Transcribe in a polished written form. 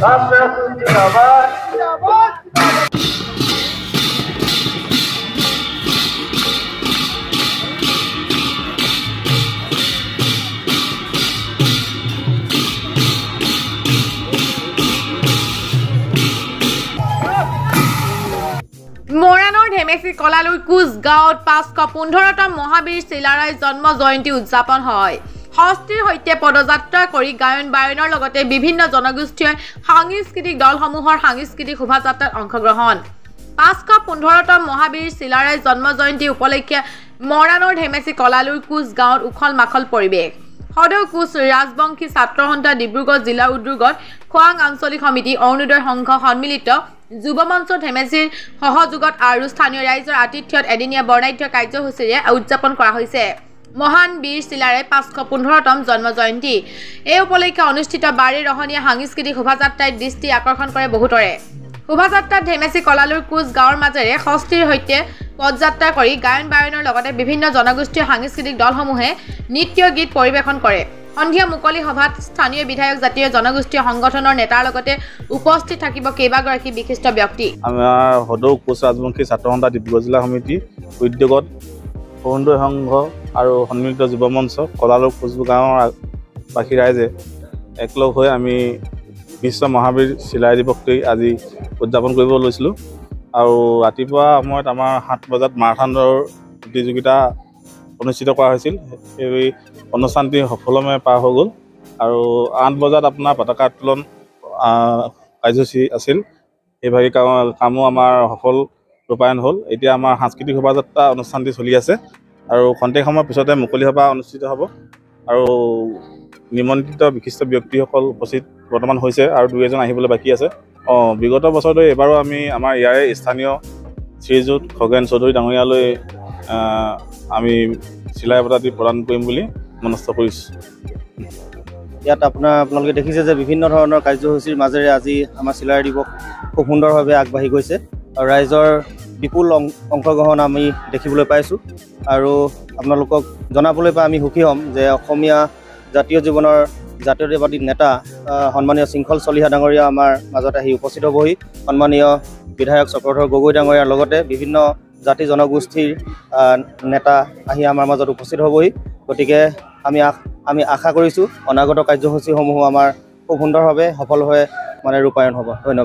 মৰাণৰ ধেমেচি কলালুৰ কোচগাঁৱত 515তম মহাবীৰ চিলাৰায় জন্ম জয়ন্তী উদযাপন হয়। ষষ্ঠীৰ সৈতে পদযাত্ৰা কৰি গায়ন বায়নৰ লগতে বিভিন্ন জনগোষ্ঠীয় সাংস্কৃতিক দলসমূহৰ সাংস্কৃতিক শোভাযাত্ৰাত অংশগ্ৰহণ। 515তম মহাবীৰ চিলাৰায় জন্ম জয়ন্তী উপলক্ষে মৰাণৰ ধেমেচি কলালুৰ কোচগাঁৱত উখল মাখল পৰিৱেশ। সদৌ কোচ ৰাজবংশী ছাত্ৰ সন্থা ডিব্ৰুগড় জিলা উদ্যোগত খোৱাং আঞ্চলিক সমিতি অৰুণোদয় সংঘ সন্মিলিত যুৱ মঞ্চ ধেমেচিৰ সহযোগত আৰু স্থানীয় ৰাইজৰ আতিথ্যত এদিনীয়া বৰ্ণাঢ্য কাৰ্যসূচীৰে উদযাপন কৰা হৈছে মহান বীৰ চিলাৰায় 515তম জন্ম জয়ন্তী। এই উপলক্ষে অনুষ্ঠিত বাৰে ৰহণীয়া সাংস্কৃতিক শোভাযাত্ৰাই দৃষ্টি আকৰ্ষণ কৰে বহুতৰে। শোভাযাত্ৰাত ধেমেচি কলালুৰ কোচ গাঁৱৰ মাজেৰে ষষ্ঠীৰ সৈতে পদযাত্ৰা কৰি গায়ন বায়নৰ লগতে বিভিন্ন জনগোষ্ঠীয় সাংস্কৃতিক দলসমূহে নৃত্য গীত পৰিৱেশন কৰে। সন্ধিয়া মুকলি সভাত স্থানীয় বিধায়ক জাতীয় জনগোষ্ঠীয় সংগঠনৰ নেতাৰ লগতে উপস্থিত থাকিব কেইবাগৰাকী বিশিষ্ট ব্যক্তি। আমাৰ সদৌ কোচ ৰাজবংশী ছাত্ৰ সন্থা ডিব্ৰুগড় জিলা সমিতি উদ্যোগত অৰুণোদয় সংঘ আৰু সন্মিলিত যুৱ মঞ্চ কলালুৰ কোচগাঁৱৰ বাসী ৰাইজে একলগ হৈ আমি বিশ্ব মহাবীৰ চিলাই দিৱসটি আজি উদযাপন কৰিব লৈছিলোঁ। আৰু ৰাতিপুৱা সময়ত আমাৰ 7 বজাত মাৰাথন দৌৰ প্ৰতিযোগিতা অনুষ্ঠিত কৰা হৈছিল। এই অনুষ্ঠানটি সফলমে পাৰ হৈ গ'ল আৰু 8 বজাত আপোনাৰ পতাকা উত্তোলন কাৰ্যসূচী আছিল। সেইভাগে কামো আমাৰ সফল ৰূপায়ণ হ'ল। এতিয়া আমাৰ সাংস্কৃতিক শোভাযাত্ৰা অনুষ্ঠানটি চলি আছে আৰু খন্তেক সময়ৰ পিছতে মুকলি সভা অনুষ্ঠিত হ'ব আৰু নিমন্ত্ৰিত বিশিষ্ট ব্যক্তিসকল উপস্থিত বৰ্তমান হৈছে আৰু 2-এজন আহিবলৈ বাকী আছে। বিগত বছৰতে এবাৰো আমি আমাৰ ইয়াৰে স্থানীয় শ্ৰীযুত খগেন চৌধুৰী ডাঙৰীয়ালৈ আমি চিলাই বঁটাটি প্ৰদান কৰিম বুলি মনস্থ কৰিছোঁ। ইয়াত আপোনালোকে দেখিছে যে বিভিন্ন ধৰণৰ কাৰ্যসূচীৰ মাজেৰে আজি আমাৰ চিলাই দিৱস খুব সুন্দৰভাৱে আগবাঢ়ি গৈছে আৰু ৰাইজৰ বিপুল অংশগ্ৰহণ আমি দেখিবলৈ পাইছোঁ। আৰু আপোনালোকক জনাবলৈ পাই আমি সুখী হ'ম যে অসমীয়া জাতীয় জীৱনৰ জাতীয়তাবাদী নেতা সন্মানীয় শৃংখল চলিহা ডাঙৰীয়া আমাৰ মাজত আহি উপস্থিত হ'বহি। সন্মানীয় বিধায়ক চক্ৰধৰ গগৈ ডাঙৰীয়াৰ লগতে বিভিন্ন জাতি জনগোষ্ঠীৰ নেতা আহি আমাৰ মাজত উপস্থিত হ'বহি। গতিকে আমি আশা কৰিছোঁ অনাগত কাৰ্যসূচীসমূহো আমাৰ খুব সুন্দৰভাৱে সফল হৈ ৰূপায়ণ হ'ব। ধন্যবাদ।